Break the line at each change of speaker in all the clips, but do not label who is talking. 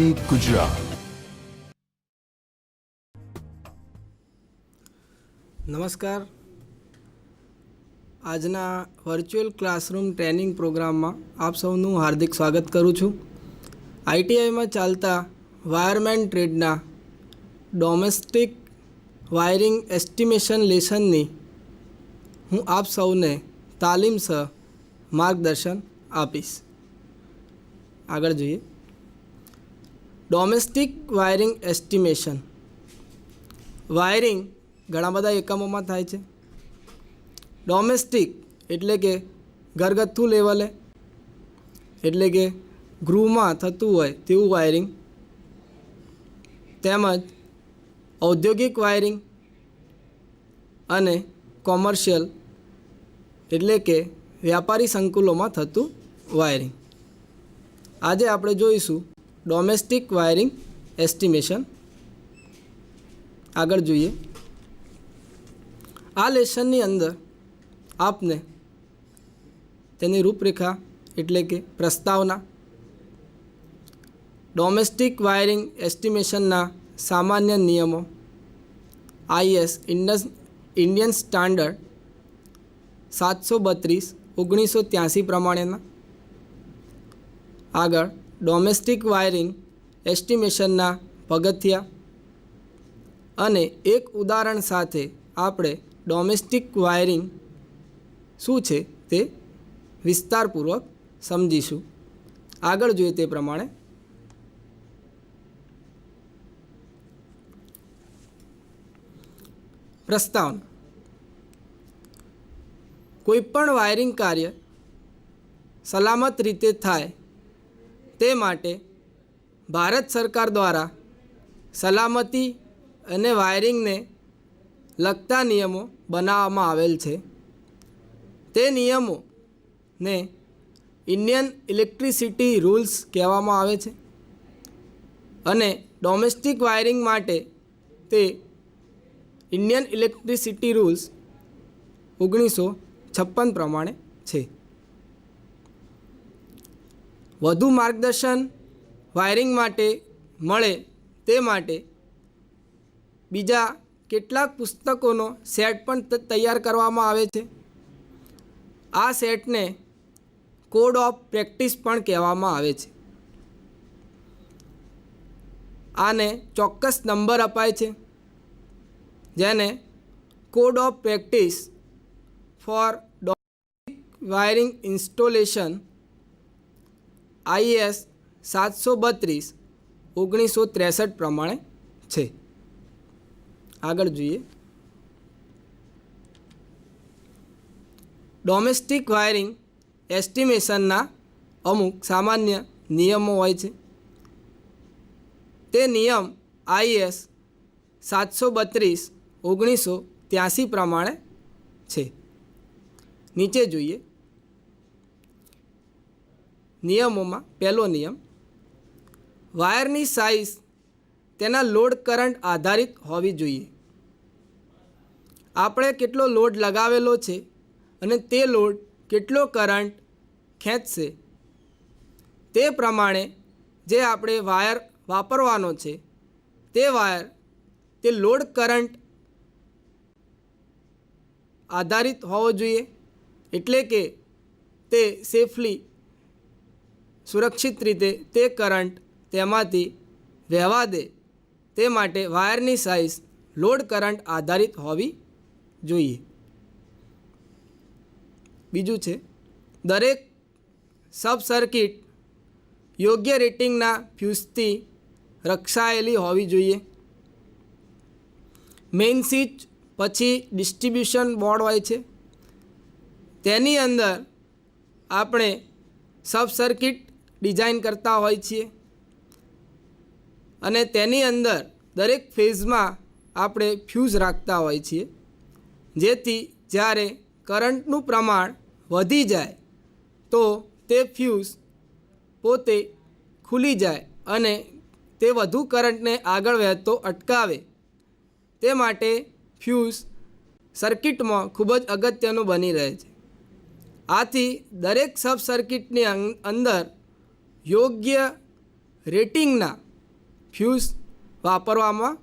ગુજરાત.
નમસ્કાર. આજના virtual classroom training પ્રોગ્રામમાં આપ સૌનું હાર્દિક સ્વાગત કરું છું. આઈટીઆઈમાં ચાલતા વાયરમેન ટ્રેડના ડોમેસ્ટિક વાયરિંગ એસ્ટિમેશન લેસનની હું આપ સૌને તાલીમ સહ માર્ગદર્શન આપીશ. આગળ જોઈએ. Domestic wiring estimation. વાયરિંગ ઘણા બધા એકમોમાં થાય છે. ડોમેસ્ટિક એટલે કે ઘરગથ્થુ લેવલે, એટલે કે ગૃહમાં થતું હોય તેવું વાયરિંગ, તેમજ ઔદ્યોગિક વાયરિંગ અને કોમર્શિયલ એટલે કે વ્યાપારી સંકુલોમાં થતું વાયરિંગ. આજે આપણે જોઈશું ડોમેસ્ટિક વાયરિંગ એસ્ટિમેશન. આગળ જોઈએ. આ લેસનની અંદર આપને તેની રૂપરેખા એટલે કે પ્રસ્તાવના, ડોમેસ્ટિક વાયરિંગ એસ્ટિમેશનના સામાન્ય નિયમો, IS ઇન્ડિયન સ્ટાન્ડર્ડ 732/1983 પ્રમાણેના, આગળ ડોમેસ્ટિક વાયરિંગ એસ્ટિમેશનના પગથિયા અને એક ઉદાહરણ સાથે આપણે ડોમેસ્ટિક વાયરિંગ શું છે તે વિસ્તારપૂર્વક સમજીશું. આગળ જોઈએ તે પ્રમાણે. પ્રસ્તાવના. કોઈપણ વાયરિંગ કાર્ય સલામત રીતે થાય તે માટે ભારત સરકાર દ્વારા સલામતી અને વાયરિંગને લગતા નિયમો બનાવવામાં આવેલ છે. તે નિયમોને ઇન્ડિયન ઇલેક્ટ્રિસિટી રૂલ્સ કહેવામાં આવે છે અને ડોમેસ્ટિક વાયરિંગ માટે તે ઇન્ડિયન ઇલેક્ટ્રિસિટી રૂલ્સ 1956 પ્રમાણે છે. વધુ માર્ગદર્શન વાયરિંગ માટે મળે તે માટે બીજા કેટલાક પુસ્તકોનો સેટ પણ તૈયાર કરવામાં આવે છે. આ સેટને કોડ ઓફ પ્રેક્ટિસ પણ કહેવામાં આવે છે. આને ચોક્કસ નંબર અપાય છે જેને code of practice for domestic wiring installation IS 732/1963 પ્રમાણે છે. આગળ જોઈએ. ડોમેસ્ટિક વાયરિંગ એસ્ટિમેશનના અમુક સામાન્ય નિયમો હોય છે. તે નિયમ IS 732/1983 પ્રમાણે છે. નીચે જોઈએ. નિયમોમાં પહેલો નિયમ, વાયરની સાઇઝ તેના લોડ કરંટ આધારિત હોવી જોઈએ. આપણે કેટલો લોડ લગાવેલો છે અને તે લોડ કેટલો કરંટ ખેંચશે તે પ્રમાણે જે આપણે વાયર વાપરવાનો છે તે વાયર તે લોડ કરંટ આધારિત હોવો જોઈએ. એટલે કે તે સેફલી સુરક્ષિત રીતે તે કરંટ તેમાંથી વહેવા દે તે માટે વાયરની સાઇઝ લોડ કરંટ આધારિત હોવી જોઈએ. બીજું છે, દરેક સબ સર્કિટ યોગ્ય રેટિંગના ફ્યુઝથી રક્ષાયેલી હોવી જોઈએ. મેઇન સ્વિચ પછી ડિસ્ટ્રીબ્યુશન બોર્ડ હોય છે, તેની અંદર આપણે સબ સર્કિટ ડિઝાઇન કરતા હોય છીએ અને તેની અંદર દરેક ફેઝમાં આપણે ફ્યુઝ રાખતા હોય છીએ, જેથી જ્યારે કરંટનું પ્રમાણ વધી જાય તો તે ફ્યુઝ પોતે ખુલી જાય અને તે વધુ કરંટને આગળ વહેતો અટકાવે. તે માટે ફ્યુઝ સર્કિટમાં ખૂબ જ અગત્યનું બની રહે છે. આથી દરેક સબ સર્કિટની અંદર યોગ્ય રેટિંગના ફ્યુઝ વાપરવામાં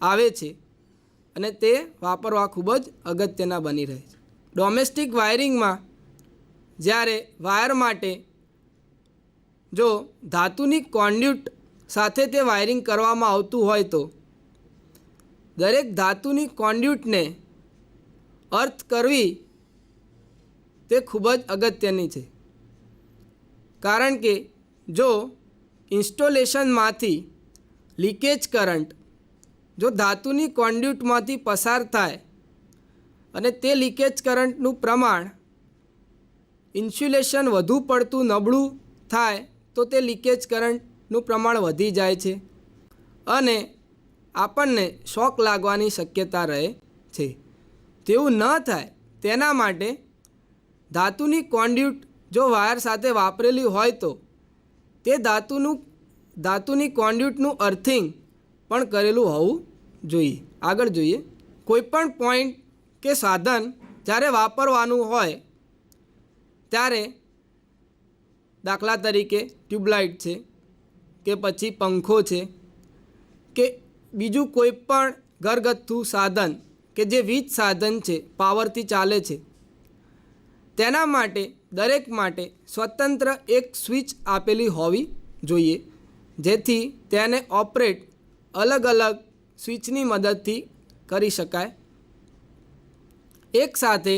આવે છે અને તે વાપરવા ખૂબ જ અગત્યના બની રહે છે. ડોમેસ્ટિક વાયરિંગમાં જ્યારે વાયર માટે જો ધાતુની કોન્ડ્યુટ સાથે તે વાયરિંગ કરવામાં આવતું હોય તો દરેક ધાતુની કોન્ડ્યુટને અર્થ કરવી તે ખૂબ જ અગત્યની છે, કારણ કે જો ઇન્સ્ટોલેશનમાંથી લીકેજ કરંટ જો ધાતુની કોન્ડ્યુટમાંથી પસાર થાય અને તે લીકેજ કરંટનું પ્રમાણ ઇન્સ્યુલેશન વધુ પડતું નબળું થાય તો તે લીકેજ કરંટનું પ્રમાણ વધી જાય છે અને આપણને શોક લાગવાની શક્યતા રહે છે. તેવું ન થાય તેના માટે ધાતુની કોન્ડ્યુટ જો વાયર સાથે વાપરેલી હોય તો તે ધાતુની કોન્ડ્યુટનું અર્થિંગ પણ કરેલું હોવું જોઈએ. આગળ જોઈએ, કોઈપણ પોઈન્ટ કે સાધન જ્યારે વાપરવાનું હોય ત્યારે દાખલા તરીકે ટ્યુબલાઇટ છે કે પછી પંખો છે કે બીજું કોઈ પણ ઘરગથ્થુ સાધન કે જે વીજ સાધન છે, પાવરથી ચાલે છે, તેના માટે દરેક માટે સ્વતંત્ર એક સ્વિચ આપેલી હોવી જોઈએ, જેથી તેને ઓપરેટ અલગ અલગ સ્વિચની મદદથી કરી શકાય. એક સાથે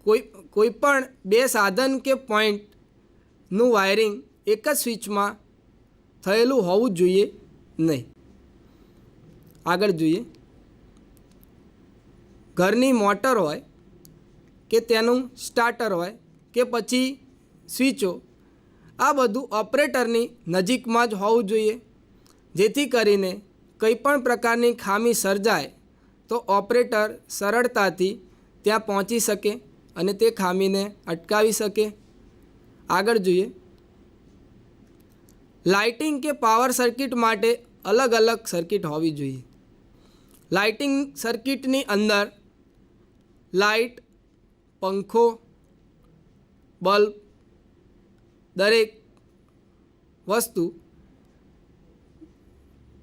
કોઈ પણ બે સાધન કે પોઈન્ટનું વાયરિંગ એક જ સ્વિચમાં થયેલું હોવું જોઈએ નહીં. આગળ જોઈએ, ઘરની મોટર હોય કે તેનું સ્ટાર્ટર હોય કે પછી સ્વિચો, આ બધું ઓપરેટરની નજીકમાં જ હોવું જોઈએ, જેથી કરીને કંઈ પણ પ્રકારની ખામી સર્જાય તો ઓપરેટર સરળતાથી ત્યાં પહોંચી શકે અને તે ખામીને અટકાવી શકે. આગળ જોઈએ, લાઇટિંગ કે પાવર સર્કિટ માટે અલગ અલગ સર્કિટ હોવી જોઈએ. લાઇટિંગ સર્કિટની અંદર લાઇટ, પંખો, બલ્બ દરેક વસ્તુ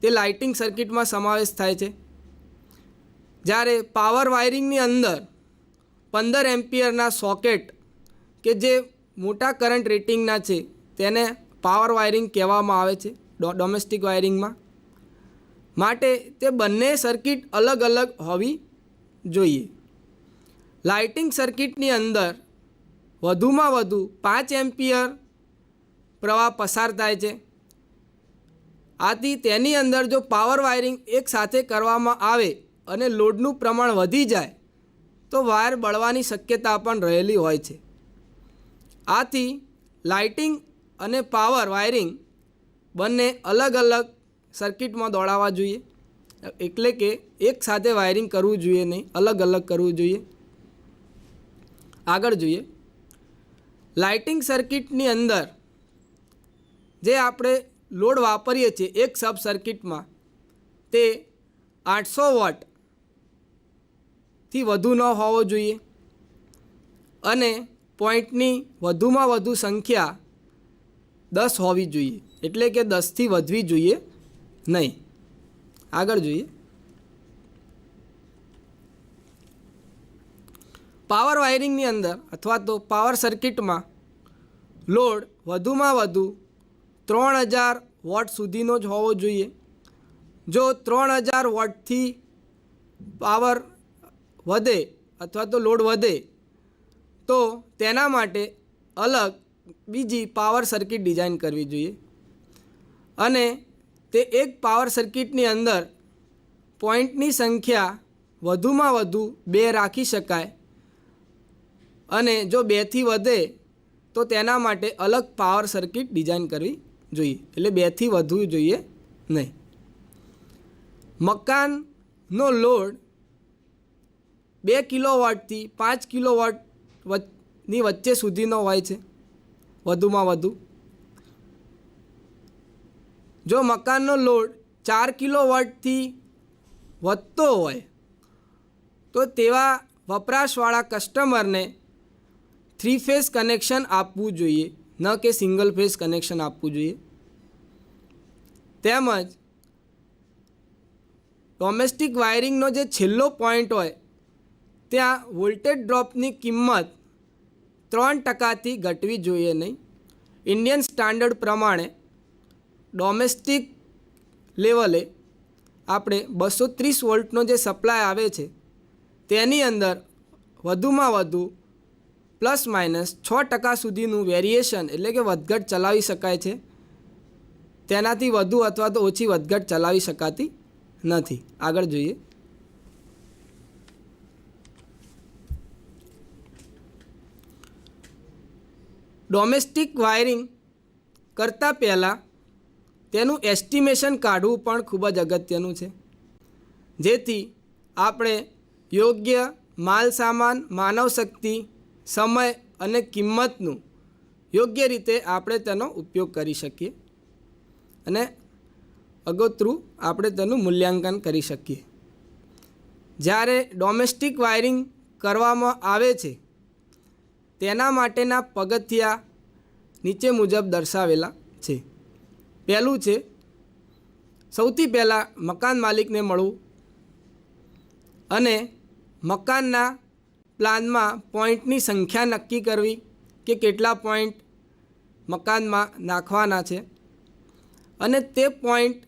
તે લાઇટિંગ સર્કિટમાં સમાવેશ થાય છે. જ્યારે પાવર વાયરિંગની અંદર 15 એમ્પિયરના સોકેટ કે જે મોટા કરંટ રેટિંગના છે તેને પાવર વાયરિંગ કહેવામાં આવે છે ડોમેસ્ટિક વાયરિંગમાં. માટે તે બંને સર્કિટ અલગ અલગ હોવી જોઈએ. લાઇટિંગ સર્કિટની અંદર વધુમાં વધુ 5 એમ્પિયર પ્રવાહ પસાર થાય છે. આથી તેની અંદર જો પાવર વાયરિંગ એક સાથે કરવામાં આવે અને લોડનું પ્રમાણ વધી જાય તો વાયર બળવાની શક્યતા પણ રહેલી હોય છે. આથી લાઇટિંગ અને પાવર વાયરિંગ બંને અલગ અલગ સર્કિટમાં દોડાવવા જોઈએ, એટલે કે એક સાથે વાયરિંગ કરવું જોઈએ નહીં, અલગ અલગ કરવું જોઈએ. આગળ જોઈએ, લાઇટિંગ સર્કિટની અંદર જે આપણે લોડ વાપરીએ છીએ એક સબ સર્કિટમાં તે 800 વોટથી વધુ ન હોવો જોઈએ અને પોઈન્ટની વધુમાં વધુ સંખ્યા 10 હોવી જોઈએ, એટલે કે 10થી વધવી જોઈએ નહીં. આગળ જોઈએ, પાવર વાયરિંગની અંદર અથવા તો પાવર સર્કિટમાં લોડ વધુમાં વધુ 3000 વોટ સુધીનો જ હોવો જોઈએ. જો 3000 વોટથી પાવર વધે અથવા તો લોડ વધે તો તેના માટે અલગ બીજી પાવર સર્કિટ ડિઝાઇન કરવી જોઈએ અને તે એક પાવર સર્કિટની અંદર પોઈન્ટની સંખ્યા વધુમાં વધુ 2 રાખી શકાય અને જો 2થી વધે તો તેના માટે અલગ પાવર સર્કિટ ડિઝાઇન કરવી જોઈએ, એટલે 2થી વધવું જોઈએ નહીં. મકાનનો લોડ 2 કિલોવોટથી 5 કિલોવોટની વચ્ચે સુધીનો હોય છે વધુમાં વધુ. જો મકાનનો લોડ 4 કિલોવોટથી વધતો હોય તો તેવા વપરાશવાળા કસ્ટમરને 3 ફેઝ કનેક્શન આપવું જોઈએ, ન કે સિંગલ ફેઝ કનેક્શન આપવું જોઈએ. તેમજ ડોમેસ્ટિક વાયરિંગનો જે છેલ્લો પોઈન્ટ હોય ત્યાં વોલ્ટેજ ડ્રોપની કિંમત 3%થી ઘટવી જોઈએ નહીં. ઇન્ડિયન સ્ટાન્ડર્ડ પ્રમાણે ડોમેસ્ટિક લેવલે આપણે 230 વોલ્ટનો જે સપ્લાય આવે છે તેની અંદર વધુમાં વધુ પ્લસ માઇનસ 6% સુધીનું વેરિએશન એટલે કે વધઘટ ચલાવી શકાય છે. તેનાથી વધુ અથવા તો ઓછી વધઘટ ચલાવી શકાતી નથી. આગળ જોઈએ. ડોમેસ્ટિક વાયરિંગ કરતાં પહેલાં તેનું એસ્ટિમેશન કાઢવું પણ ખૂબ જ અગત્યનું છે, જેથી આપણે યોગ્ય માલ સામાન, માનવ શક્તિ, સમય અને કિંમતનું યોગ્ય રીતે આપણે તેનો ઉપયોગ કરી શકીએ અને અગોતરું આપણે તેનું મૂલ્યાંકન કરી શકીએ. જ્યારે ડોમેસ્ટિક વાયરિંગ કરવામાં આવે છે તેના માટેના પગથિયા નીચે મુજબ દર્શાવેલા છે. પહેલું છે, સૌથી પહેલાં મકાન માલિકને મળવું અને મકાનના પ્લાનમાં પોઈન્ટની સંખ્યા નક્કી કરવી કે કેટલા પોઈન્ટ મકાનમાં નાખવાના છે અને તે પોઈન્ટ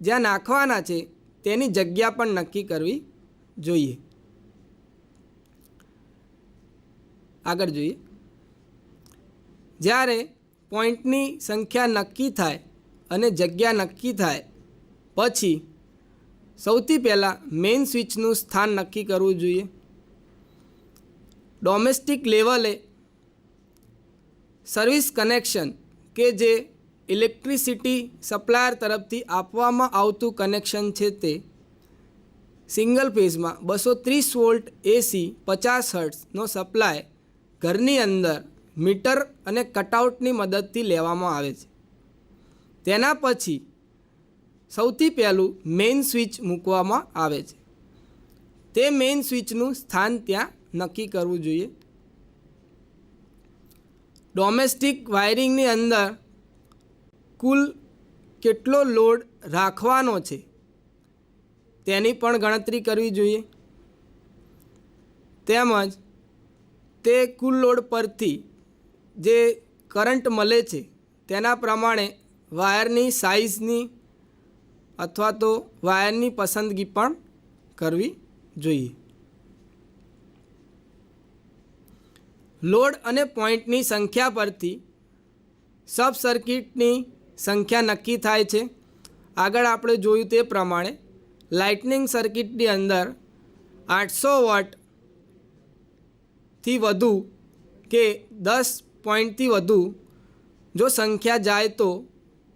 જ્યાં નાખવાના છે તેની જગ્યા પણ નક્કી કરવી જોઈએ. આગળ જોઈએ. જ્યારે પોઈન્ટની સંખ્યા નક્કી થાય અને જગ્યા નક્કી થાય પછી સૌથી પહેલાં મેઇન સ્વિચનું સ્થાન નક્કી કરવું જોઈએ. ડોમેસ્ટિક લેવલે સર્વિસ કનેક્શન કે જે ઇલેક્ટ્રિસિટી સપ્લાયર તરફથી આપવામાં આવતું કનેક્શન છે તે સિંગલ ફેઝમાં 230 વોલ્ટ એસી 50 હર્ટ્ઝનો સપ્લાય ઘરની અંદર મીટર અને કટઆઉટની મદદથી લેવામાં આવે છે. તેના પછી સૌથી પહેલું મેઇન સ્વિચ મૂકવામાં આવે છે. તે મેઇન સ્વિચનું સ્થાન ત્યાં નક્કી કરવું જોઈએ. ડોમેસ્ટિક વાયરિંગની અંદર કુલ કેટલો લોડ રાખવાનો છે તેની પણ ગણતરી કરવી જોઈએ. તેમજ તે કુલ લોડ પરથી જે કરંટ મળે છે તેના પ્રમાણે વાયરની સાઇઝની અથવા તો વાયરની પસંદગી પણ કરવી જોઈએ. લોડ અને પોઈન્ટની સંખ્યા પરથી સબ સર્કિટની સંખ્યા નક્કી થાય છે. આગળ આપણે જોયું તે પ્રમાણે લાઇટનિંગ સર્કિટની અંદર 800 વોટથી વધુ કે 10 પોઈન્ટથી વધુ જો સંખ્યા જાય તો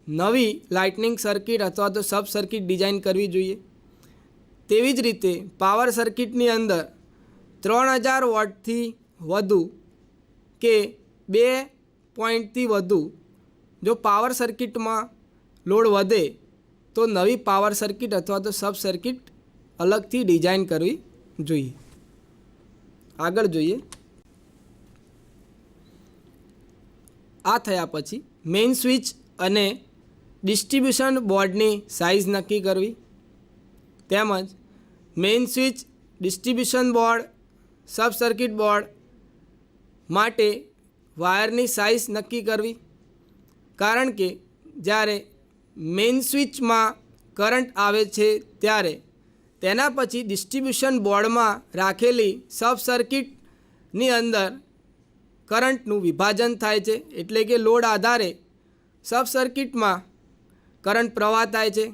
નવી લાઇટનિંગ સર્કિટ અથવા તો સબ સર્કિટ ડિઝાઇન કરવી જોઈએ. તેવી જ રીતે પાવર સર્કિટની અંદર 3000 વોટથી વધુ કે 2 પોઈન્ટથી વધુ જો પાવર સર્કિટમાં લોડ વધે તો નવી પાવર સર્કિટ અથવા તો સબ સર્કિટ અલગથી ડિઝાઇન કરવી જોઈએ. આગળ જોઈએ. આ થયા પછી મેઇન સ્વિચ અને ડિસ્ટ્રીબ્યુશન બોર્ડની સાઇઝ નક્કી કરવી તેમજ main switch, distribution board, sub circuit board માટે વાયરની સાઇઝ નક્કી કરવી. કારણ કે જ્યારે મેઇન સ્વિચમાં કરંટ આવે છે ત્યારે તેના પછી ડિસ્ટ્રીબ્યુશન બોર્ડમાં રાખેલી સબ સર્કિટની અંદર કરંટનું વિભાજન થાય છે. એટલે કે લોડ આધારે સબ સર્કિટમાં કરંટ પ્રવાહ થાય છે.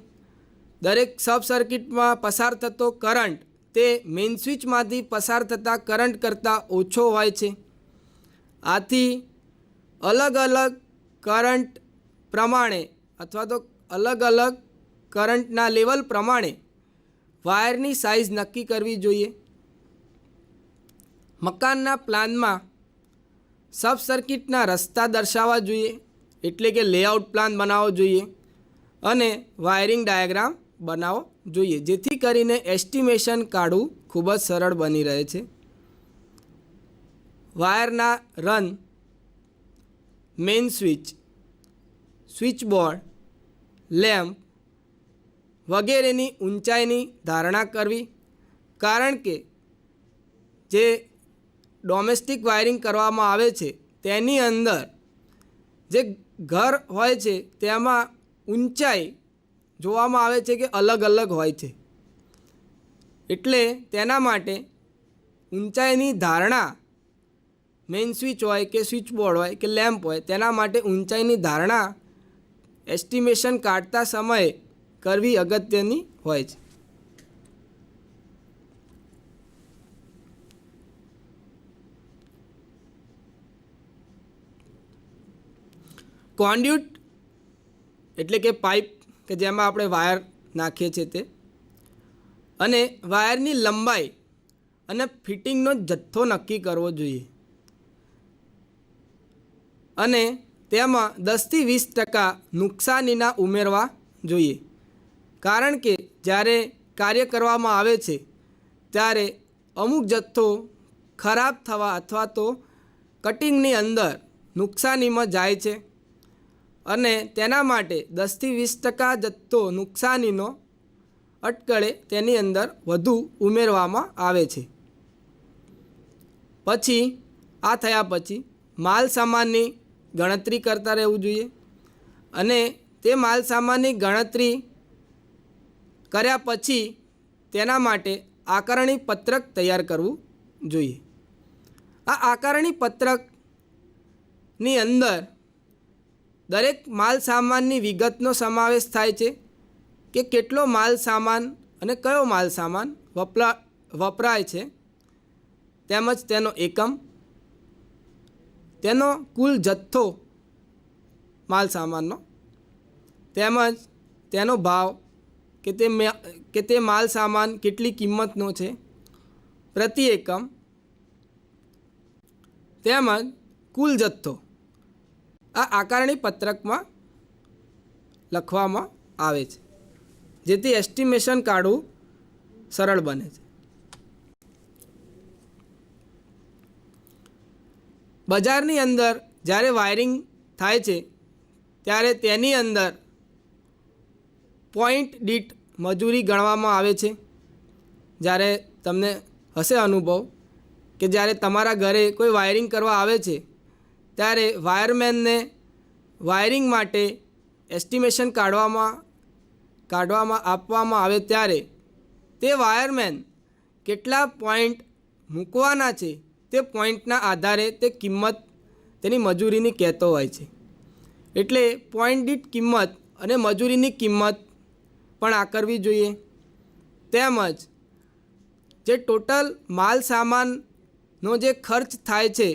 દરેક સબ સર્કિટમાં પસાર થતો કરંટ તે મેઇન સ્વિચમાંથી પસાર થતા કરંટ કરતાં ઓછો હોય છે. આથી અલગ અલગ કરંટ પ્રમાણે અથવા તો અલગ અલગ કરંટના લેવલ પ્રમાણે વાયરની સાઇઝ નક્કી કરવી જોઈએ. મકાનના પ્લાનમાં સબ સર્કિટના રસ્તા દર્શાવવા જોઈએ, એટલે કે લેઆઉટ પ્લાન બનાવવો જોઈએ અને વાયરિંગ ડાયાગ્રામ બનાવવો જોઈએ, જેથી કરીને એસ્ટિમેશન કાઢવું ખૂબ જ સરળ બની રહે છે. વાયરના run, main switch, switch board, lamp, વગેરેની ઊંચાઈની ધારણા કરવી, કારણ કે જે ડોમેસ્ટિક વાયરિંગ કરવામાં આવે છે તેની અંદર જે ઘર હોય છે તેમાં ઊંચાઈ જોવામાં આવે છે કે અલગ અલગ હોય છે, એટલે તેના માટે ઊંચાઈની ધારણા મેઇન સ્વિચ હોય કે સ્વિચ બોર્ડ હોય કે લેમ્પ હોય તેના માટે ઊંચાઈની ધારણા એસ્ટિમેશન કાઢતા સમયે કરવી અગત્યની હોય છે. કોન્ડ્યુટ એટલે કે પાઇપ કે જેમાં આપણે વાયર નાખીએ છીએ તે, અને વાયરની લંબાઈ અને ફિટિંગનો જથ્થો નક્કી કરવો જોઈએ, અને તેમાં 10થી 20% નુકસાનીના ઉમેરવા જોઈએ, કારણ કે જ્યારે કાર્ય કરવામાં આવે છે ત્યારે અમુક જથ્થો ખરાબ થવા અથવા તો કટિંગની અંદર નુકસાનીમાં જાય છે, અને તેના માટે 10થી 20% જથ્થો નુકસાનીનો અટકળે તેની અંદર વધુ ઉમેરવામાં આવે છે. પછી આ થયા પછી માલ સામાનની ગણતરી કરતા રહેવું જોઈએ, અને તે માલ સામાનની ગણતરી કર્યા પછી તેના માટે આકારણી પત્રક તૈયાર કરવું જોઈએ. આ આકારણી પત્રકની અંદર દરેક માલ સામાનની વિગતનો સમાવેશ થાય છે કે કેટલો માલ સામાન અને કયો માલ સામાન વપરાય છે, તેમજ તેનો એકમ, તેનો કુલ જથ્થો માલ સામાનનો, તેમજ તેનો ભાવ કે તે માલ સામાન કેટલી કિંમતનો છે પ્રતિ એકમ, તેમજ કુલ જથ્થો આ આકારણી પત્રકમાં લખવામાં આવે છે, જેથી એસ્ટિમેશન કાઢવું સરળ બને છે. બજારની અંદર જ્યારે વાયરિંગ થાય છે ત્યારે તેની અંદર પોઈન્ટ દીઠ મજૂરી ગણવામાં આવે છે. જ્યારે તમને હશે અનુભવ કે જ્યારે તમારા ઘરે કોઈ વાયરિંગ કરવા આવે છે ત્યારે વાયરમેનને વાયરિંગ માટે એસ્ટિમેશન કાઢવામાં આપવામાં આવે ત્યારે તે વાયરમેન કેટલા પોઈન્ટ મૂકવાના છે તે પોઈન્ટના આધારે તે કિંમત તેની મજૂરીની કહેતો હોય છે. એટલે પોઈન્ટ દીઠ કિંમત અને મજૂરીની કિંમત પણ આકરવી જોઈએ. તેમજ જે ટોટલ માલ સામાનનો જે ખર્ચ થાય છે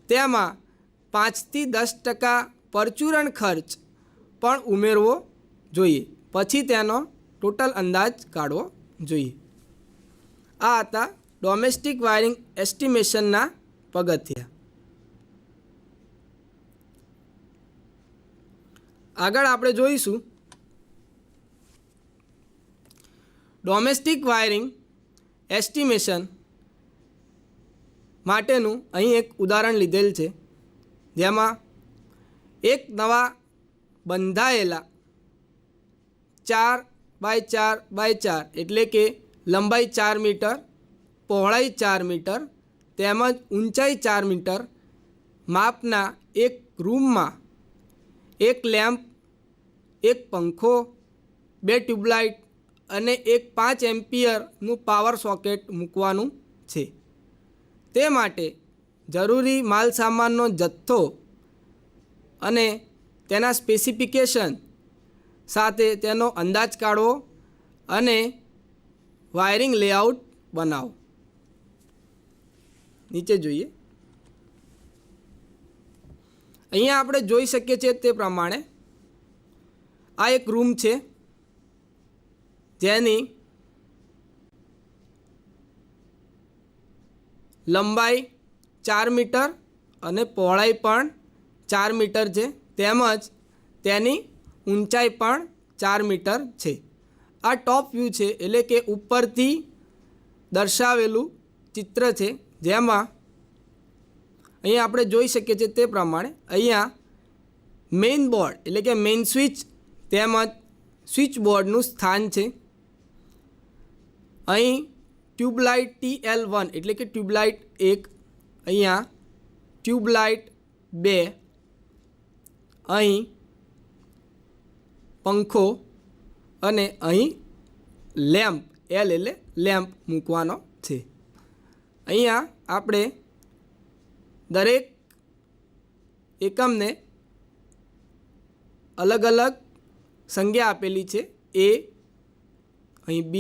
તેમાં 5થી 10% પરચુરણ ખર્ચ પણ ઉમેરવો જોઈએ, પછી તેનો ટોટલ અંદાજ કાઢવો જોઈએ. આ હતા ડોમેસ્ટિક વાયરિંગ એસ્ટિમેશનના પગથિયા. આગળ આપણે જોઈશું ડોમેસ્ટિક વાયરિંગ એસ્ટિમેશન માટેનું અહીં એક ઉદાહરણ લીધેલ છે, જેમાં એક નવા બંધાયેલા 4x4x4 એટલે કે લંબાઈ 4 મીટર, પહોળાઈ 4 મીટર તેમજ ઊંચાઈ 4 મીટર માપના એક રૂમમાં એક લેમ્પ, એક પંખો, 2 ટ્યુબલાઇટ અને એક 5 એમ્પિયરનું પાવર સોકેટ મૂકવાનું છે. તે માટે જરૂરી માલ સામાનનો જથ્થો અને તેના સ્પેસિફિકેશન સાથે તેનો અંદાજ કાઢવો અને વાયરિંગ લેઆઉટ બનાવો. નીચે જોઈએ. અહીંયા આપણે જોઈ શકીએ છીએ તે પ્રમાણે આ એક રૂમ છે, જેની લંબાઈ 4 મીટર અને પહોળાઈ પણ 4 મીટર છે, તેમજ તેની ઊંચાઈ પણ 4 મીટર છે. આ ટોપ વ્યૂ છે, એટલે કે ઉપરથી દર્શાવેલું ચિત્ર છે, જેમાં અહીંયા આપણે જોઈ શકીએ છીએ તે પ્રમાણે અહીંયા મેઇન બોર્ડ એટલે કે મેઇન સ્વિચ તેમજ સ્વિચ બોર્ડનું સ્થાન છે. અહીં ટ્યુબલાઇટ TL1 એટલે કે ટ્યુબલાઇટ 1, અહીંયા ટ્યુબલાઇટ 2, અહીં પંખો અને અહીં લેમ્પ L એટલે લેમ્પ મૂકવાનો છે. અહીંયા આપણે દરેક એકમને અલગ અલગ સંજ્ઞા આપેલી છે. A, અહીં B,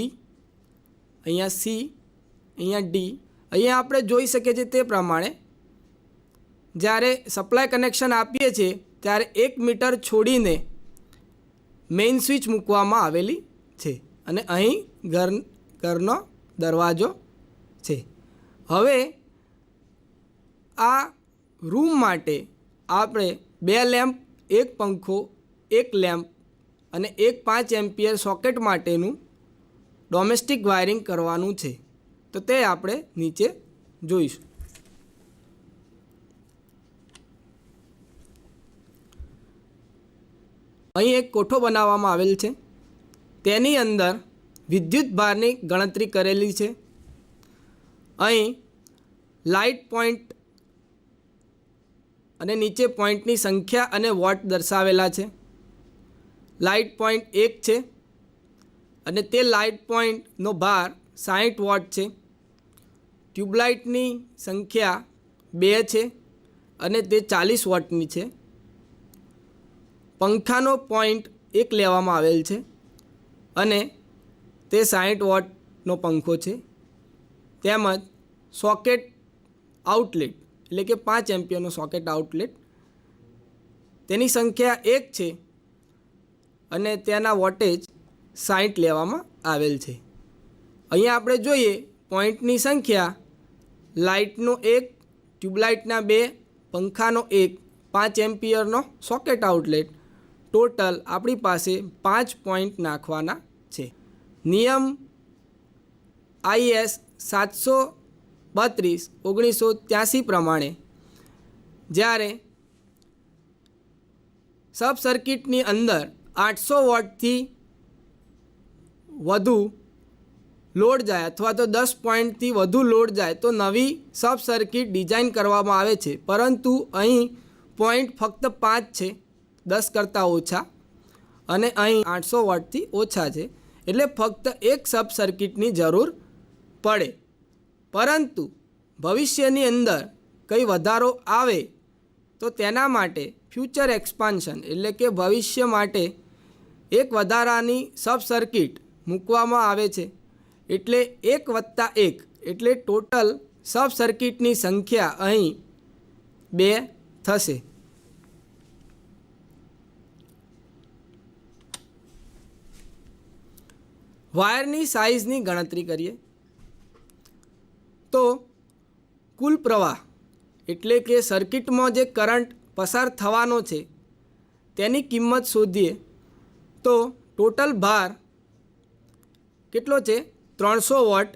અહીંયા C, અહીંયા D. અહીંયા આપણે જોઈ શકીએ છીએ તે પ્રમાણે જ્યારે સપ્લાય કનેક્શન આપીએ છીએ ત્યારે 1 મીટર છોડીને મેઇન સ્વિચ મૂકવામાં આવેલી છે અને અહીં ઘરનો દરવાજો છે. હવે આ રૂમ માટે આપણે 2 લેમ્પ, 1 પંખો, 1 લેમ્પ અને 1 5 એમ્પિયર સોકેટ માટેનું ડોમેસ્ટિક વાયરિંગ કરવાનું છે. તો તે આપણે નીચે જોઈશું. અહીં એક કોઠો બનાવવામાં આવેલ છે. તેની અંદર વિદ્યુત ભારની ગણતરી કરેલી છે. અહીં લાઇટ પોઈન્ટ અને નીચે પોઈન્ટની સંખ્યા અને વોટ દર્શાવેલા છે. લાઇટ પોઈન્ટ 1 છે અને તે લાઇટ પોઈન્ટનો ભાર 60 વોટ છે. ટ્યુબલાઇટની સંખ્યા 2 છે અને તે 40 વોટની છે. પંખાનો પોઈન્ટ 1 લેવામાં આવેલ છે અને તે 60 વોટનો પંખો છે. તેમજ સોકેટ આઉટલેટ એટલે કે 5 એમ્પિયરનો સોકેટ આઉટલેટ, તેની સંખ્યા 1 છે અને તેના વોટેજ 60 લેવામાં આવેલ છે. અહીંયા આપણે જોઈએ પોઈન્ટની સંખ્યા, લાઇટનો 1, ટ્યુબલાઇટના 2, પંખાનો 1, 5 એમ્પિયરનો સોકેટ આઉટલેટ, ટોટલ આપણી પાસે 5 પોઈન્ટ નાખવાના છે. નિયમ IS 732/1983 પ્રમાણે જ્યારે સબ સર્કિટની અંદર 800 વોટથી વધુ લોડ જાય અથવા તો 10 પોઈન્ટથી વધુ લોડ જાય તો નવી સબ સર્કિટ ડિઝાઇન કરવામાં આવે છે. પરંતુ અહીં પોઈન્ટ ફક્ત 5 છે, 10 કરતાં ઓછા, અને અહીં 800 વોટથી ઓછા છે. એટલે ફક્ત એક સબ સર્કિટની જરૂર પડે. પરંતુ ભવિષ્યની અંદર કંઈ વધારો આવે તો તેના માટે ફ્યુચર એક્સપાન્શન એટલે કે ભવિષ્ય માટે એક વધારાની સબ સર્કિટ મૂકવામાં આવે છે. એટલે 1+1 એટલે ટોટલ સબ સર્કિટની સંખ્યા અહીં 2 થશે. વાયરની સાઇઝની ગણતરી કરીએ તો કુલ પ્રવાહ એટલે કે સર્કિટમાં જે કરંટ પસાર થવાનો છે તેની કિંમત શોધીએ તો ટોટલ ભાર કેટલો છે? 300 વોટ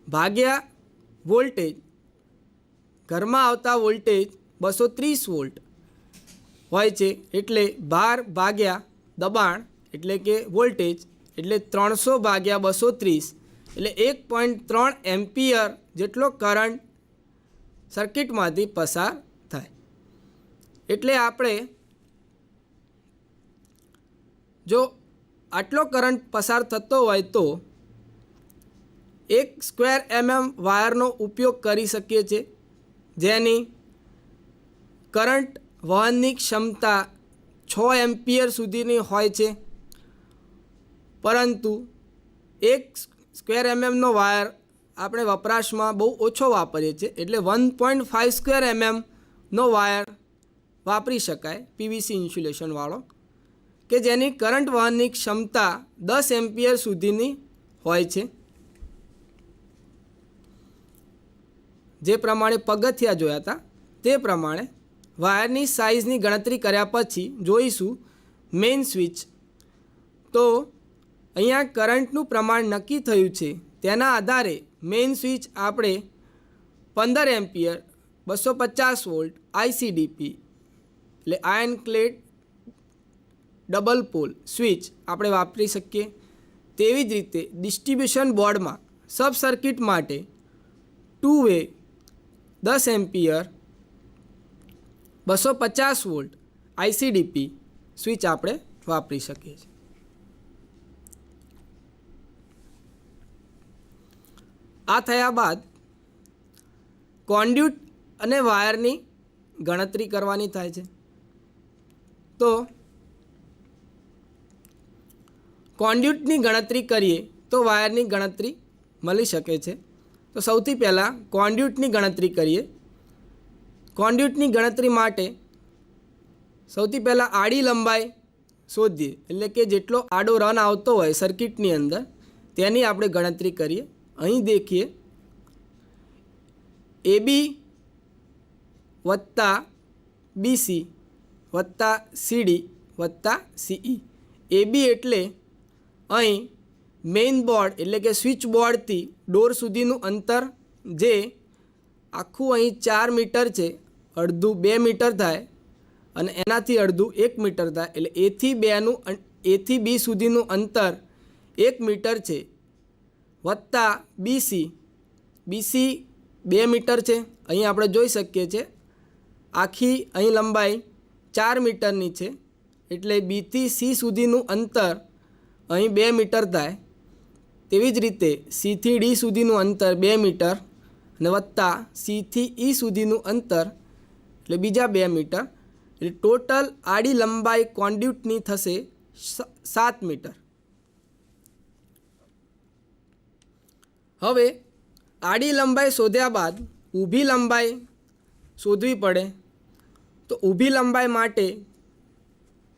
ભાગ્યા વોલ્ટેજ, ઘરમાં આવતા વોલ્ટેજ 230 વોલ્ટ હોય છે. એટલે ભાર ભાગ્યા દબાણ એટલે કે વોલ્ટેજ એટલે 300 ભાગ્યા 230 એટલે 1.3 એમ્પિયર જેટલો કરંટ સર્કિટમાંથી પસાર થાય. એટલે આપણે જો આટલો કરંટ પસાર થતો હોય તો 1 સ્ક્વેર mm વાયરનો ઉપયોગ કરી શકીએ છીએ, જેની કરંટ વહનની ક્ષમતા 6 એમ્પિયર સુધીની હોય છે. પરંતુ 1 સ્ક્વેર mmનો વાયર આપણે વપરાશમાં બહુ ઓછો વાપરીએ છીએ. એટલે 1.5 સ્ક્વેર mmનો વાયર વાપરી શકાય, PVC ઇન્સ્યુલેશનવાળો, કે જેની કરંટ વહનની ક્ષમતા 10 એમ્પિયર સુધીની હોય છે. જે પ્રમાણે પગથિયા જોયા હતા તે પ્રમાણે વાયરની સાઇઝની ગણતરી કર્યા પછી જોઈશું મેઇન સ્વિચ. તો અહીંયા કરંટનું પ્રમાણ નક્કી થયું છે, તેના આધારે મેઇન સ્વિચ આપણે 15 એમ્પિયર 250 વોલ્ટ ICDP એટલે iron clad double pole switch આપણે વાપરી શકીએ. તેવી જ રીતે ડિસ્ટ્રીબ્યુશન બોર્ડમાં સબ સર્કિટ માટે 2 way 10 ampere 250 volt ICDP switch આપણે વાપરી શકીએ છીએ. આ થયા બાદ કોન્ડ્યુટ અને વાયરની ગણતરી કરવાની થાય છે. તો કોન્ડ્યુટની ગણતરી કરીએ તો વાયરની ગણતરી મળી શકે છે. તો સૌથી પહેલાં કોન્ડ્યુટની ગણતરી કરીએ. કોન્ડ્યુટની ગણતરી માટે સૌથી પહેલાં આડી લંબાઈ શોધીએ, એટલે કે જેટલો આડો રન આવતો હોય સર્કિટની અંદર તેની આપણે ગણતરી કરીએ. અહીં દેખીએ AB વત્તા BC વત્તા CD વત્તા CE. AB એટલે અહીં મેઇન બોર્ડ એટલે કે સ્વિચ બોર્ડથી ડોર સુધીનું અંતર, જે આખું અહીં 4 મીટર છે, અડધું 2 મીટર થાય અને એનાથી અડધું 1 મીટર થાય, એટલે A થી B સુધીનું અંતર 1 મીટર છે, વત્તા BC 2 મીટર છે. અહીં આપણે જોઈ શકીએ છીએ આખી અહીં લંબાઈ 4 મીટરની છે, એટલે B થી C સુધીનું અંતર અહીં 2 મીટર થાય. તેવી જ રીતે C થી D સુધીનું અંતર 2 મીટર અને વત્તા C થી E સુધીનું અંતર એટલે બીજા 2 મીટર, એટલે ટોટલ આડી લંબાઈ કોન્ડ્યુટની થશે 7 મીટર. હવે આડી લંબાઈ શોધ્યા બાદ ઊભી લંબાઈ શોધવી પડે. તો ઊભી લંબાઈ માટે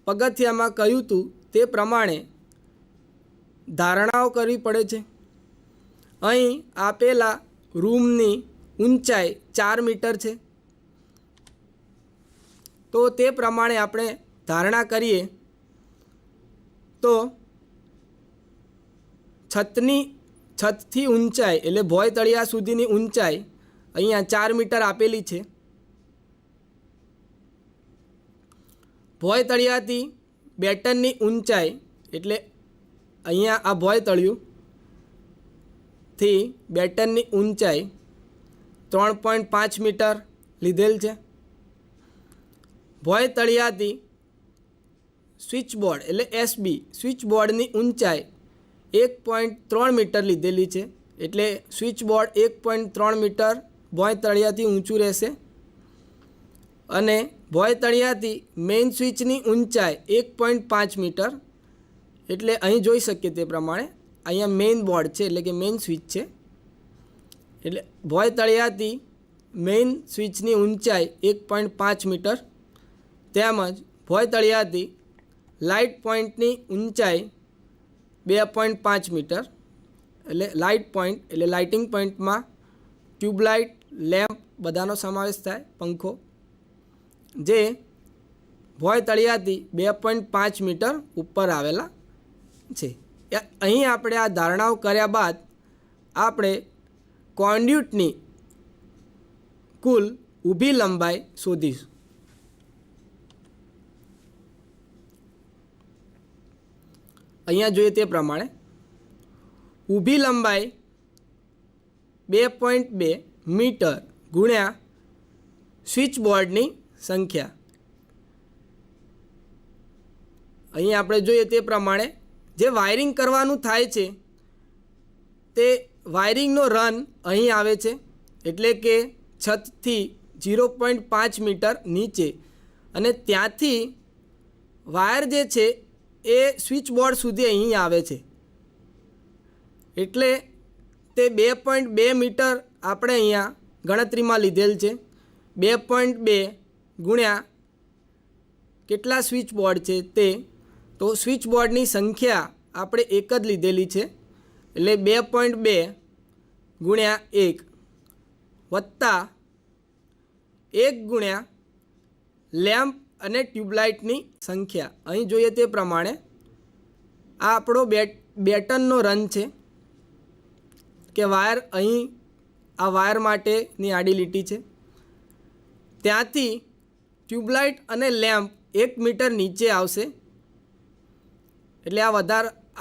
પગથિયામાં કહ્યું હતું તે પ્રમાણે ધારણાઓ કરવી પડે છે. અહીં આપેલા રૂમની ઊંચાઈ 4 મીટર છે, તો તે પ્રમાણે આપણે ધારણા કરીએ તો છતથી ઊંચાઈ એટલે ભોંય તળિયા સુધીની ઊંચાઈ અહીંયા 4 મીટર આપેલી છે. ભોંય તળિયાથી બેટનની ઊંચાઈ એટલે અહીંયા આ ભોંય તળિયુંથી બેટનની ઊંચાઈ 3.5 મીટર લીધેલ છે. ભોંય તળિયાથી સ્વિચ બોર્ડ એટલે SB સ્વિચ બોર્ડની ઊંચાઈ 1.3 મીટર લીધેલી છે, એટલે સ્વિચ બોર્ડ 1.3 મીટર ભોંય તળિયાથી ઊંચું રહેશે. અને ભોંય તળિયાથી મેઇન સ્વિચની ઊંચાઈ 1.5 મીટર, એટલે અહીં જોઈ શકીએ તે પ્રમાણે અહીંયા મેઇન બોર્ડ છે એટલે કે મેઇન સ્વિચ છે, એટલે ભોંય તળિયાથી મેઇન સ્વિચની ઊંચાઈ 1.5 મીટર, તેમજ ભોંય તળિયાથી લાઇટ પોઈન્ટની ઊંચાઈ 2.5 મીટર. એટલે લાઇટ પોઈન્ટ એટલે લાઇટિંગ પોઈન્ટમાં ટ્યુબલાઇટ, લેમ્પ બધાનો સમાવેશ થાય, પંખો, જે ભોંય તળિયાથી 2.5 મીટર ઉપર આવેલા છે. અહીં આપણે આ ધારણાઓ કર્યા બાદ આપણે કોન્ડ્યુટની કુલ ઊભી લંબાઈ શોધીશું. અહીંયા જોઈએ તે પ્રમાણે ઊભી લંબાઈ 2.2 મીટર ગુણ્યા સ્વિચ બોર્ડની સંખ્યા. અહીં આપણે જોઈએ તે પ્રમાણે જે વાયરિંગ કરવાનું થાય છે તે વાયરિંગનો રન અહીં આવે છે, એટલે કે છતથી 0.5 મીટર નીચે, અને ત્યાંથી વાયર જે છે એ સ્વિચ બોર્ડ સુધી અહીં આવે છે, એટલે તે 2.2 મીટર આપણે અહીંયા ગણતરીમાં લીધેલ છે. 2.2 ગુણ્યા કેટલા સ્વિચ બોર્ડ છે તે, તો સ્વિચ બોર્ડની સંખ્યા આપણે એક જ લીધેલી છે, એટલે 2.2 ગુણ્યા 1 વત્તા 1 ગુણ્યા લેમ્પ અને ટ્યુબલાઇટની સંખ્યા. અહીં જોઈએ તે પ્રમાણે આ આપણો બેટનનો રન છે કે વાયર અહીં આ વાયર માટેની આડી લીટી છે, ત્યાંથી ટ્યુબલાઇટ અને લેમ્પ 1 મીટર નીચે આવશે, એટલે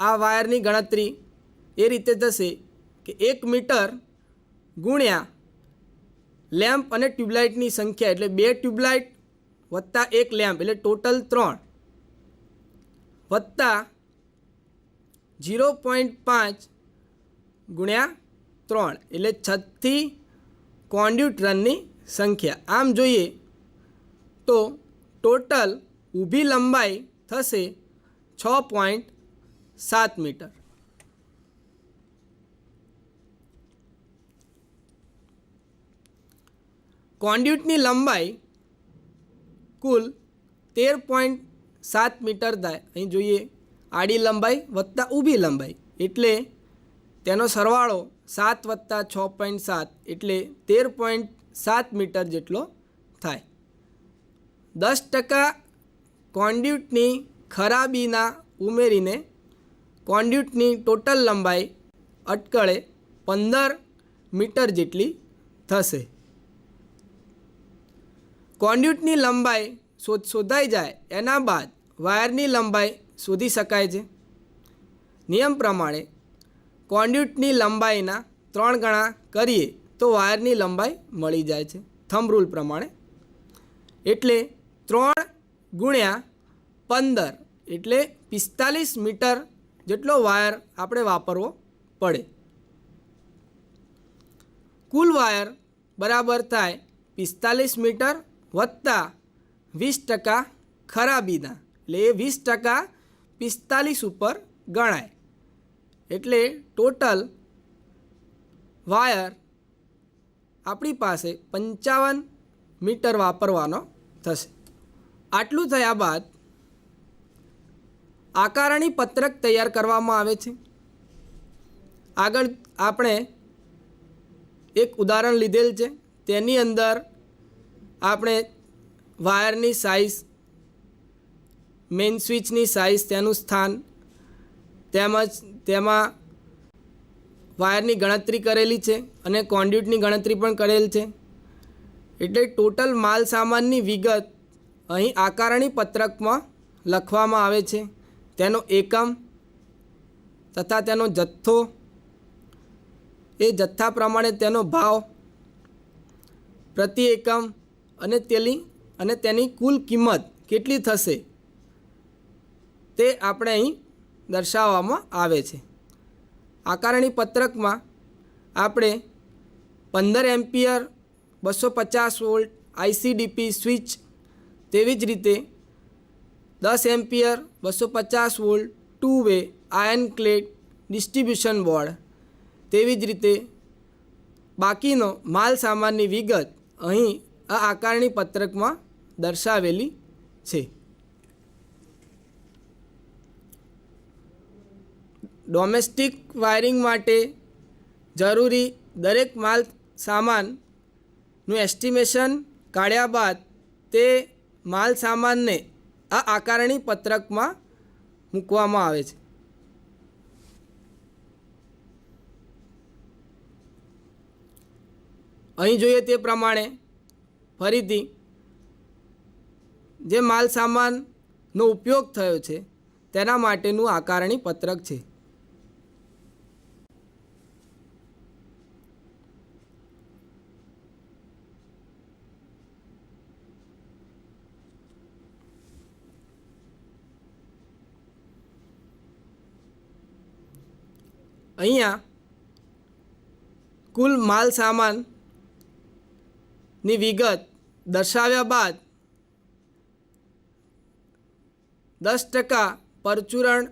આ વાયરની ગણતરી એ રીતે થશે કે 1 મીટર ગુણ્યા લેમ્પ અને ટ્યુબલાઇટની સંખ્યા, એટલે 2 ટ્યુબલાઇટ વત્તા 1 લેમ્પ એટલે ટોટલ 3 વત્તા 0.5 ગુણ્યા 3 એટલે 6 થી કોન્ડ્યુટ રનની સંખ્યા. આમ જોઈએ તો ટોટલ ઊભી લંબાઈ થશે 6.7 મીટર. કોન્ડ્યુટની લંબાઈ કુલ 13.7 મીટર થાય. અહીં જોઈએ આડી લંબાઈ વત્તા ઊભી લંબાઈ એટલે તેનો સરવાળો 7 વત્તા 6.7 એટલે 13.7 મીટર જેટલો થાય. 10% કોન્ડ્યુટની ખરાબીના ઉમેરીને કોન્ડ્યુટની ટોટલ લંબાઈ અટકળે 15 મીટર જેટલી થશે. કોન્ડ્યુટની લંબાઈ શોધાઈ જાય એના બાદ વાયરની લંબાઈ શોધી શકાય છે. નિયમ પ્રમાણે કોન્ડ્યુટની લંબાઈના 3 ગણા કરીએ તો વાયરની લંબાઈ મળી જાય છે થંબ રૂલ પ્રમાણે. એટલે 3 ગુણ્યા 15 એટલે 45 મીટર જેટલો વાયર આપણે વાપરવો પડે. કુલ વાયર બરાબર થાય 45 મીટર વત્તા 20% ખરાબીના, એટલે એ 20% 45 ઉપર ગણાય એટલે ટોટલ વાયર આપણી પાસે 55 મીટર વાપરવાનો થશે. આટલું થયા બાદ આકારણી પત્રક તૈયાર કરવામાં આવે છે. આગળ આપણે એક ઉદાહરણ લીધેલ છે, તેની અંદર આપણે વાયરની સાઇઝ, મેઇન સ્વિચની સાઇઝ, તેનું સ્થાન તેમજ તેમાં વાયરની ગણતરી કરેલી છે અને કોન્ડ્યુટની ગણતરી પણ કરેલ છે. એટલે ટોટલ માલ સામાનની વિગત અહીં આકારણી પત્રકમાં લખવામાં આવે છે. તેનો એકમ તથા તેનો જથ્થો, એ જથ્થા પ્રમાણે તેનો ભાવ પ્રતિ એકમ અને તેની કુલ કિંમત કેટલી થશે તે આપણે અહીં દર્શાવવામાં આવે છે. આકારણી પત્રકમાં આપણે 15 એમ્પિયર 250 વોલ્ટ ICDP સ્વિચ, તેવી જ રીતે 10 ampere 250 volt 2 way iron clad distribution board, તેવી જ રીતે બાકીનો માલ સામાનની વિગત અહીં આ આકારણી પત્રકમાં દર્શાવેલી છે. ડોમેસ્ટિક વાયરિંગ માટે જરૂરી દરેક માલ સામાનનું એસ્ટિમેશન કાઢ્યા બાદ તે માલ સામાનને આ આકારણી પત્રકમાં મૂકવામાં આવે છે. અહીં જોઈએ તે પ્રમાણે ફરીથી જે માલ સામાનનો ઉપયોગ થયો છે તેના માટેનું આકારણી પત્રક છે. અહીંયા કુલ માલ સામાનની વિગત દર્શાવ્યા બાદ 10% પરચુરણ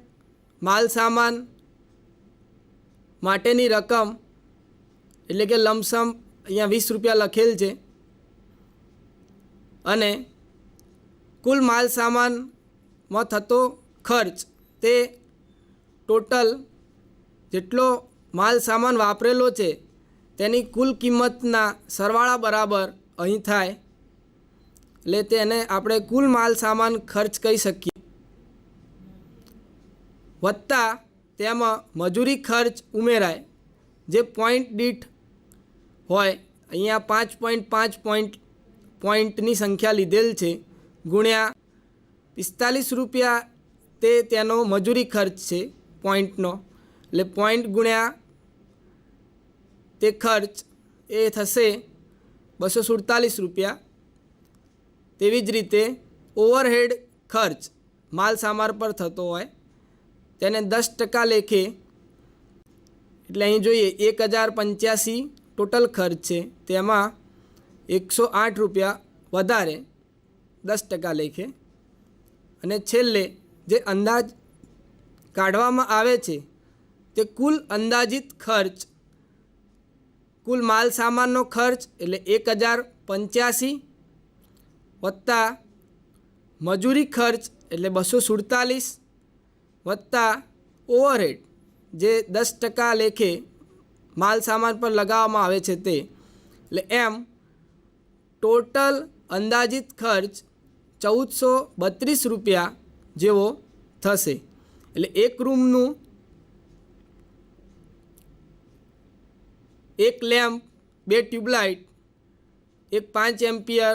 માલ સામાન માટેની રકમ એટલે કે લમસમ અહીંયા 20 રૂપિયા લખેલ છે અને કુલ માલ સામાનમાં થતો ખર્ચ તે ટોટલ જેટલો માલ સામાન વાપરેલો છે તેની કુલ કિંમતના સરવાળા બરાબર અહીં થાય એટલે તેને આપણે કુલ માલ સામાન ખર્ચ કહી શકીએ. વત્તા તેમાં મજૂરી ખર્ચ ઉમેરાય જે પોઈન્ટ દીઠ હોય, અહીંયા 5.5 પોઈન્ટની સંખ્યા લીધેલ છે, ગુણ્યા 45 રૂપિયા તે તેનો મજૂરી ખર્ચ છે પોઈન્ટનો, એટલે પોઈન્ટ ગુણ્યા તે ખર્ચ એ થશે 247 રૂપિયા. તેવી જ રીતે ઓવરહેડ ખર્ચ માલ સામાન પર થતો હોય તેને 10% લેખે, એટલે અહીં જોઈએ 1085 ટોટલ ખર્ચ છે, તેમાં 108 રૂપિયા વધારે 10% લેખે. અને છેલ્લે જે અંદાજ કાઢવામાં આવે છે તે કુલ અંદાજિત ખર્ચ, કુલ માલ સામાનનો ખર્ચ એટલે 1085 વત્તા મજૂરી ખર્ચ એટલે 247 વત્તા ઓવરહેડ જે 10% લેખે માલ સામાન પર લગાવવામાં આવે છે તે, એટલે એમ ટોટલ અંદાજિત ખર્ચ 1432 રૂપિયા જેવો થશે. એટલે એક રૂમનું એક લેમ્પ, 2 ટ્યુબલાઇટ, એક 5 એમ્પિયર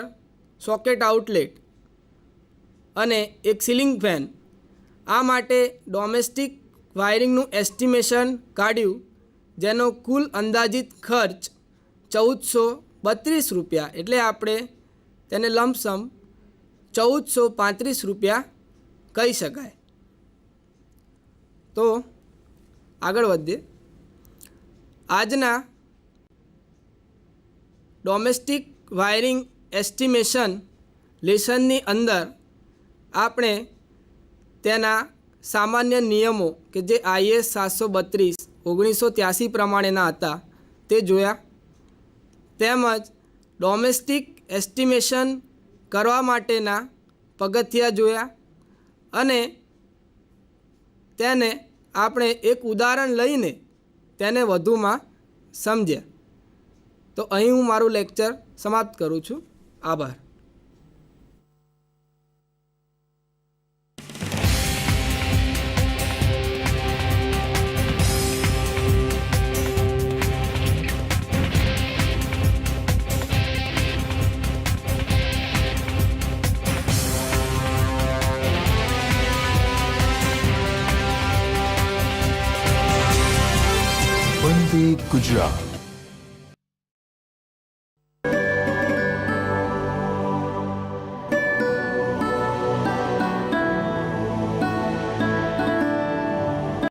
સોકેટ આઉટલેટ અને એક સીલિંગ ફેન, આ માટે ડોમેસ્ટિક વાયરિંગનું એસ્ટિમેશન કાઢ્યું, જેનો કુલ અંદાજિત ખર્ચ 1432 રૂપિયા, એટલે આપણે તેને લમસમ 1435 રૂપિયા કહી શકાય. તો આગળ વધીએ. આજના ડોમેસ્ટિક વાયરિંગ એસ્ટિમેશન લેસનની અંદર આપણે તેના સામાન્ય નિયમો કે જે IS 732 1983 પ્રમાણેના હતા તે જોયા, તેમજ ડોમેસ્ટિક એસ્ટિમેશન કરવા માટેના પગથિયા જોયા અને તેને આપણે એક ઉદાહરણ લઈને તેને વધુમાં સમજ્યા. તો અહીં હું મારું લેક્ચર સમાપ્ત કરું છું. આભાર.
વંદે ગુજરાત.